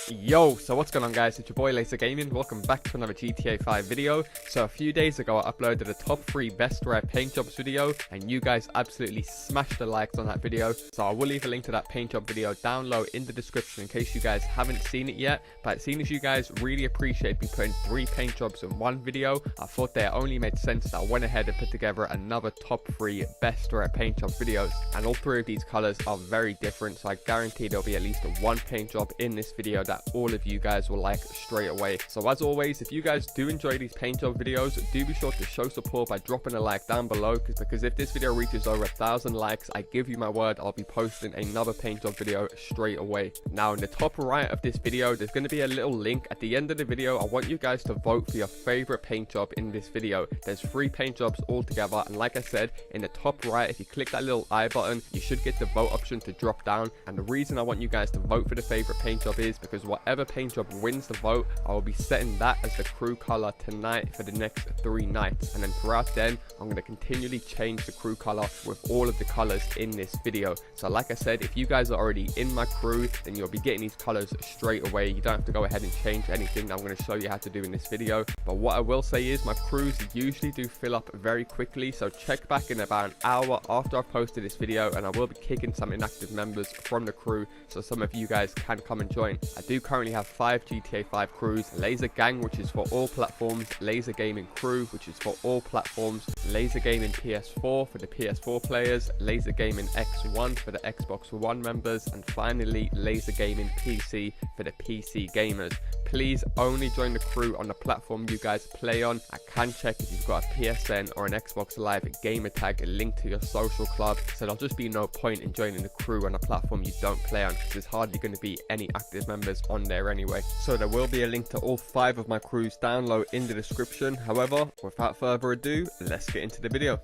Yo, so what's going on guys, it's your boy LaazrGaming, welcome back to another GTA 5 video. So a few days ago I uploaded a top 3 best rare paint jobs video and you guys absolutely smashed the likes on that video. So I will leave a link to that paint job video down low in the description in case you guys haven't seen it yet. But seeing as you guys really appreciate me putting 3 paint jobs in one video, I thought they only made sense that I went ahead and put together another top 3 best rare paint job videos. And all 3 of these colors are very different, so I guarantee there'll be at least one paint job in this video that all of you guys will like straight away. So as always, if you guys do enjoy these paint job videos, do be sure to show support by dropping a like down below, because if this video reaches over 1,000 likes, I give you my word, I'll be posting another paint job video straight away. Now in the top right of this video, there's going to be a little link at the end of the video. I want you guys to vote for your favorite paint job in this video. There's 3 paint jobs all together, and like I said, in the top right, if you click that little I button, you should get the vote option to drop down. And the reason I want you guys to vote for the favorite paint job is because whatever paint job wins the vote, I will be setting that as the crew color tonight for the next 3 nights, and then throughout then I'm going to continually change the crew color with all of the colors in this video. So like I said, if you guys are already in my crew, then you'll be getting these colors straight away. You don't have to go ahead and change anything that I'm going to show you how to do in this video. But what I will say is my crews usually do fill up very quickly, so check back in about an hour after I've posted this video and I will be kicking some inactive members from the crew so some of you guys can come and join. I do currently have 5 GTA 5 crews: Laazr Gang, which is for all platforms; LaazrGaming CREW, which is for all platforms; LaazrGaming PS4 for the PS4 players; LaazrGaming X1 for the Xbox One members; and finally LaazrGaming PC for the PC gamers. Please only join the crew on the platform you guys play on. I can check if you've got a PSN or an Xbox Live gamer tag linked to your social club, so there'll just be no point in joining the crew on a platform you don't play on, because there's hardly going to be any active members on there anyway. So there will be a link to all 5 of my crews down low in the description. However, without further ado, let's get into the video.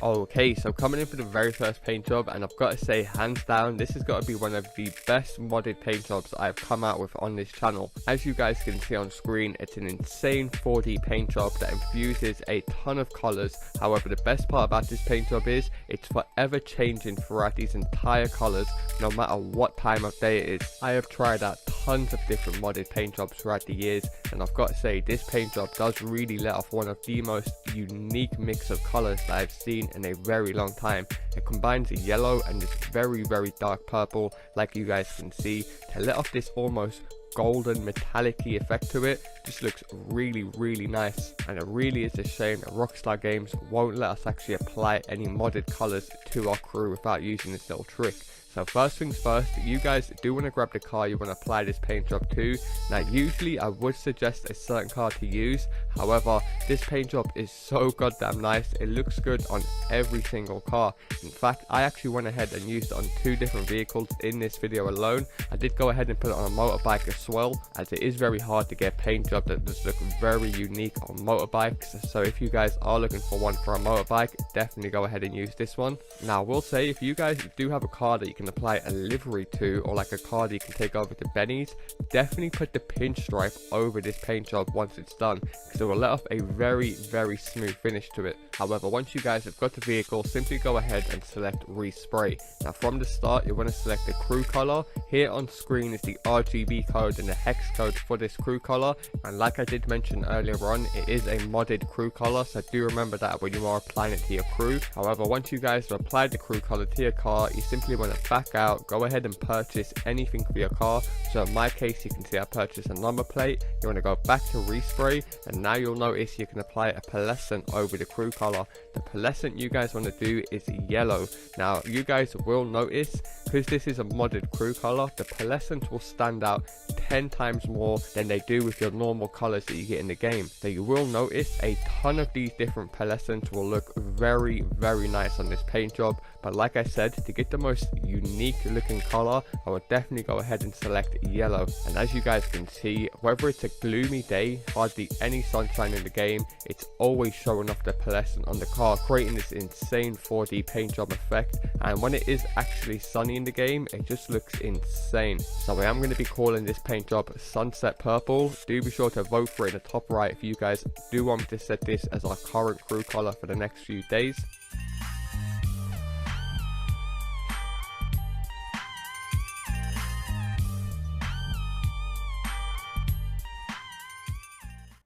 Okay, so coming in for the very first paint job, and I've got to say, hands down, this has got to be one of the best modded paint jobs I've come out with on this channel. As you guys can see on screen, it's an insane 4D paint job that infuses a ton of colors. However, the best part about this paint job is it's forever changing throughout these entire colors, no matter what time of day it is. I have tried out tons of different modded paint jobs throughout the years, and I've got to say, this paint job does really let off one of the most unique mix of colors that I've seen in a very long time. It combines a yellow and this very dark purple, like you guys can see, to let off this almost golden metallic-y effect to it. Just looks really nice, and it really is a shame that Rockstar Games won't let us actually apply any modded colors to our crew without using this little trick. So first things first, you guys do want to grab the car you want to apply this paint job to. Now usually I would suggest a certain car to use, however this paint job is so goddamn nice, it looks good on every single car. In fact, I actually went ahead and used it on 2 different vehicles in this video alone. I did go ahead and put it on a motorbike as well, as it is very hard to get a paint job that does look very unique on motorbikes. So if you guys are looking for one for a motorbike, definitely go ahead and use this one. Now I will say, if you guys do have a car that you can apply a livery to, or like a car that you can take over to Benny's, definitely put the pinstripe over this paint job once it's done, because it will let off a very smooth finish to it. However, once you guys have got the vehicle, simply go ahead and select respray. Now from the start, you want to select the crew color. Here on screen is the RGB code and the hex code for this crew color, and like I did mention earlier on, it is a modded crew color, so do remember that when you are applying it to your crew. However, once you guys have applied the crew color to your car, you simply want to back out, go ahead and purchase anything for your car. So in my case, you can see I purchased a number plate. You want to go back to respray, and now you'll notice you can apply a pearlescent over the crew color. The pearlescent you guys want to do is yellow. Now you guys will notice, because this is a modded crew color, the pearlescent will stand out 10 times more than they do with your normal colors that you get in the game. So you will notice a ton of these different pearlescents will look very nice on this paint job. But like I said, to get the most unique looking color, I would definitely go ahead and select yellow. And as you guys can see, whether it's a gloomy day, hardly any sunshine in the game, it's always showing off the pearlescent on the car, creating this insane 4D paint job effect. And when it is actually sunny in the game, it just looks insane. So I am going to be calling this paint job Sunset Purple. Do be sure to vote for it in the top right if you guys do want me to set this as our current crew color for the next few days.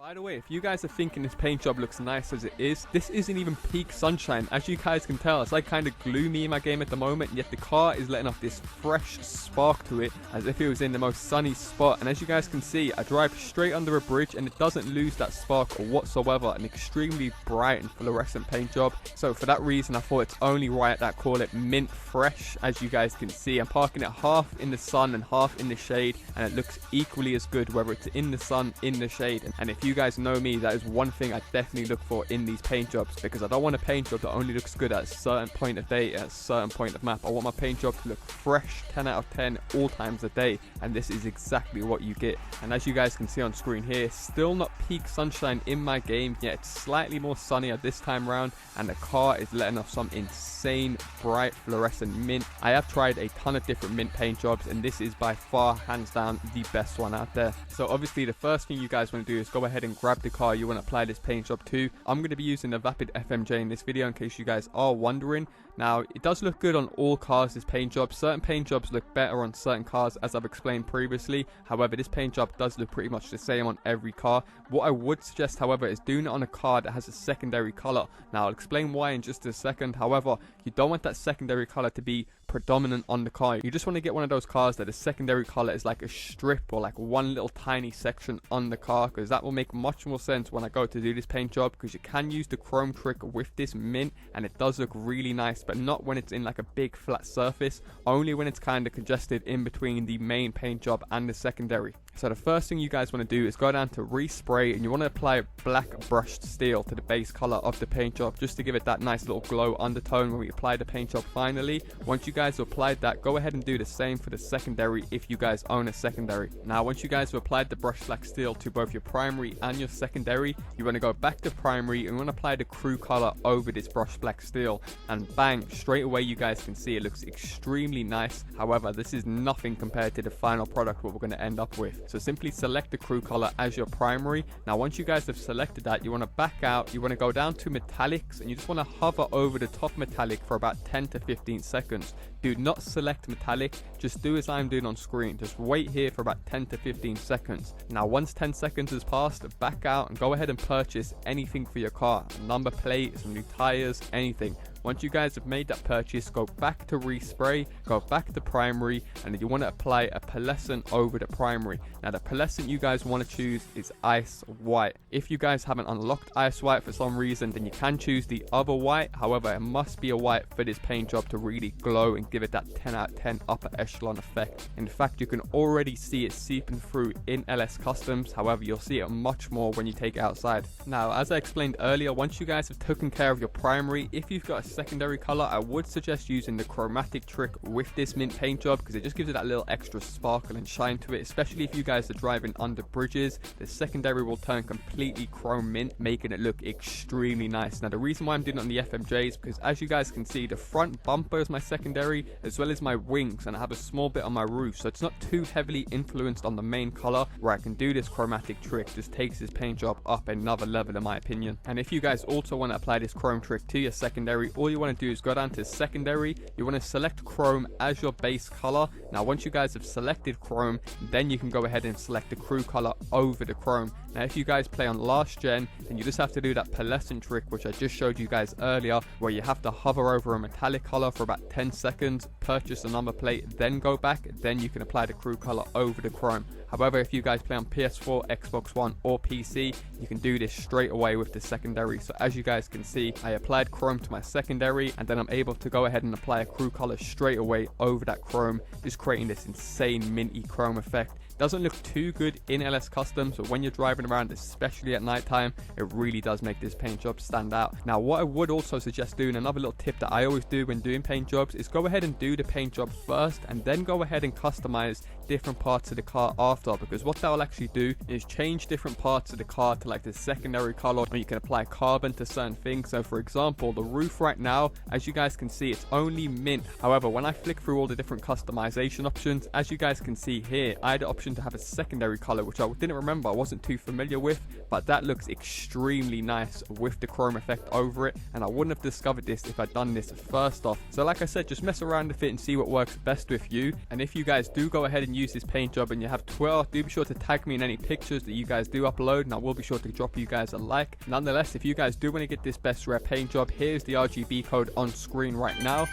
By the way, if you guys are thinking this paint job looks nice as it is, this isn't even peak sunshine. As you guys can tell, it's like kind of gloomy in my game at the moment, yet the car is letting off this fresh spark to it as if it was in the most sunny spot. And as you guys can see, I drive straight under a bridge and it doesn't lose that spark whatsoever. An extremely bright and fluorescent paint job. So for that reason, I thought it's only right that I call it mint fresh. As you guys can see, I'm parking it half in the sun and half in the shade, and it looks equally as good whether it's in the sun, in the shade. And if you guys know me, that is one thing I definitely look for in these paint jobs, because I don't want a paint job that only looks good at a certain point of day, at a certain point of map. I want my paint job to look fresh 10 out of 10 all times a day, and this is exactly what you get. And as you guys can see on screen here, still not peak sunshine in my game, yet it's slightly more sunnier this time around, and the car is letting off some insane bright fluorescent mint. I have tried a ton of different mint paint jobs, and this is by far hands down the best one out there. So obviously the first thing you guys want to do is go ahead and grab the car you want to apply this paint job to. I'm going to be using the Vapid FMJ in this video in case you guys are wondering. Now, it does look good on all cars, this paint job. Certain paint jobs look better on certain cars, as I've explained previously. However, this paint job does look pretty much the same on every car. What I would suggest, however, is doing it on a car that has a secondary color. Now, I'll explain why in just a second. However, you don't want that secondary color to be predominant on the car. You just want to get one of those cars that the secondary color is like a strip or like one little tiny section on the car, because that will make much more sense when I go to do this paint job, because you can use the chrome trick with this mint and it does look really nice, but not when it's in like a big flat surface, only when it's kind of congested in between the main paint job and the secondary. So the first thing you guys want to do is go down to respray, and you want to apply black brushed steel to the base color of the paint job, just to give it that nice little glow undertone when we apply the paint job finally. Once you guys have applied that, go ahead and do the same for the secondary if you guys own a secondary. Now, once you guys have applied the brushed black steel to both your primary and your secondary, you want to go back to primary and you want to apply the CREW color over this brushed black steel, and bang, straight away you guys can see it looks extremely nice. However, this is nothing compared to the final product what we're going to end up with. So simply select the CREW color as your primary. Now, once you guys have selected that, you want to back out, you want to go down to metallics, and you just want to hover over the top metallic for about 10 to 15 seconds. Do not select metallic, just do as I'm doing on screen. Just wait here for about 10 to 15 seconds. Now, once 10 seconds has passed, back out and go ahead and purchase anything for your car. A number plate, some new tires, anything. Once you guys have made that purchase, go back to respray, go back to primary, and then you want to apply a pearlescent over the primary. Now, the pearlescent you guys want to choose is ice white. If you guys haven't unlocked ice white for some reason, then you can choose the other white. However, it must be a white for this paint job to really glow and give it that 10 out of 10 upper echelon effect. In fact, you can already see it seeping through in LS Customs. However, you'll see it much more when you take it outside. Now, as I explained earlier, once you guys have taken care of your primary, if you've got a secondary color, I would suggest using the chromatic trick with this mint paint job, because it just gives it that little extra sparkle and shine to it, especially if you guys are driving under bridges. The secondary will turn completely chrome mint, making it look extremely nice. Now, the reason why I'm doing it on the FMJ is because, as you guys can see, the front bumper is my secondary, as well as my wings, and I have a small bit on my roof, so it's not too heavily influenced on the main color, where I can do this chromatic trick. Just takes this paint job up another level in my opinion. And if you guys also want to apply this chrome trick to your secondary, all you want to do is go down to secondary, you want to select chrome as your base color. Now, once you guys have selected chrome, then you can go ahead and select the CREW color over the chrome. Now, if you guys play on last gen, then you just have to do that pearlescent trick which I just showed you guys earlier, where you have to hover over a metallic color for about 10 seconds, purchase a number plate, then go back, then you can apply the CREW color over the chrome. However, if you guys play on PS4, Xbox One or PC, you can do this straight away with the secondary. So as you guys can see, I applied chrome to my secondary, and then I'm able to go ahead and apply a CREW color straight away over that chrome, just creating this insane minty chrome effect. Doesn't look too good in LS Customs, but when you're driving around, especially at nighttime, it really does make this paint job stand out. Now, what I would also suggest doing, another little tip that I always do when doing paint jobs, is go ahead and do the paint job first, and then go ahead and customize different parts of the car after, because what that will actually do is change different parts of the car to like the secondary color, or you can apply carbon to certain things. So for example, the roof right now, as you guys can see, it's only mint. However, when I flick through all the different customization options, as you guys can see here, I had the option option to have a secondary color, which I didn't remember, I wasn't too familiar with, but that looks extremely nice with the chrome effect over it, and I wouldn't have discovered this if I'd done this first off. So like I said, just mess around with it and see what works best with you. And if you guys do go ahead and use this paint job and you have Twitter, do be sure to tag me in any pictures that you guys do upload, and I will be sure to drop you guys a like. Nonetheless, if you guys do want to get this best rare paint job, here's the RGB code on screen right now.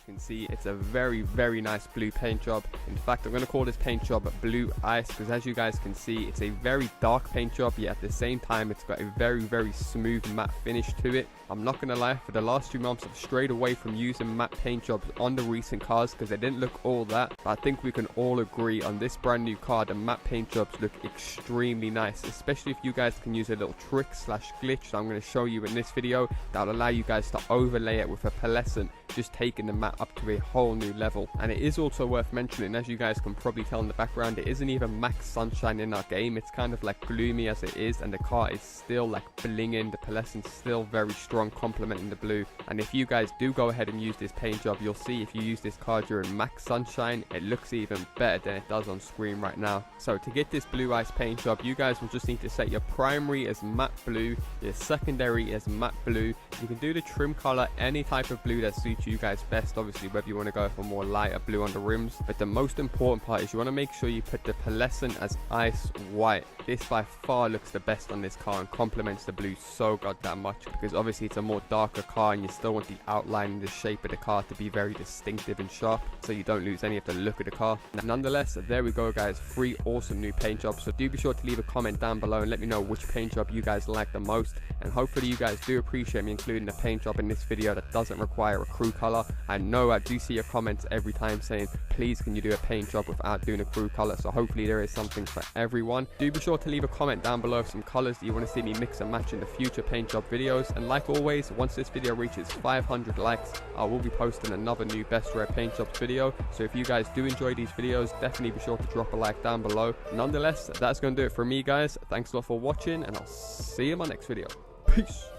Can see it's a very nice blue paint job. In fact, I'm going to call this paint job blue ice, because as you guys can see, it's a very dark paint job, yet at the same time it's got a very smooth matte finish to it. I'm not going to lie, for the last 2 months I've strayed away from using matte paint jobs on the recent cars because they didn't look all that, but I think we can all agree on this brand new car, the matte paint jobs look extremely nice, especially if you guys can use a little trick slash glitch that I'm going to show you in this video that'll allow you guys to overlay it with a pearlescent, just taking the matte up to a whole new level. And it is also worth mentioning, as you guys can probably tell in the background, it isn't even max sunshine in our game. It's kind of like gloomy as it is, and the car is still like blinging. The pearlescent's still very strong, complementing the blue. And if you guys do go ahead and use this paint job, you'll see if you use this car during max sunshine, it looks even better than it does on screen right now. So to get this blue ice paint job, you guys will just need to set your primary as matte blue, your secondary as matte blue. You can do the trim color any type of blue that suits you guys best, obviously whether you want to go for more lighter blue on the rims, but the most important part is you want to make sure you put the pearlescent as ice white. This by far looks the best on this car and complements the blue so goddamn much, because obviously it's a more darker car and you still want the outline and the shape of the car to be very distinctive and sharp, so you don't lose any of the look of the car. Nonetheless, there we go guys, 3 awesome new paint jobs. So do be sure to leave a comment down below and let me know which paint job you guys like the most, and hopefully you guys do appreciate me including a paint job in this video that doesn't require a crew color. I know I do see your comments every time saying please can you do a paint job without doing a crew color, so hopefully there is something for everyone. Do be sure to leave a comment down below of some colors that you want to see me mix and match in the future paint job videos, and like always, once this video reaches 500 likes, I will be posting another new best rare paint jobs video. So if you guys do enjoy these videos, definitely be sure to drop a like down below. Nonetheless, that's going to do it for me guys. Thanks a lot for watching, and I'll see you in my next video. Peace.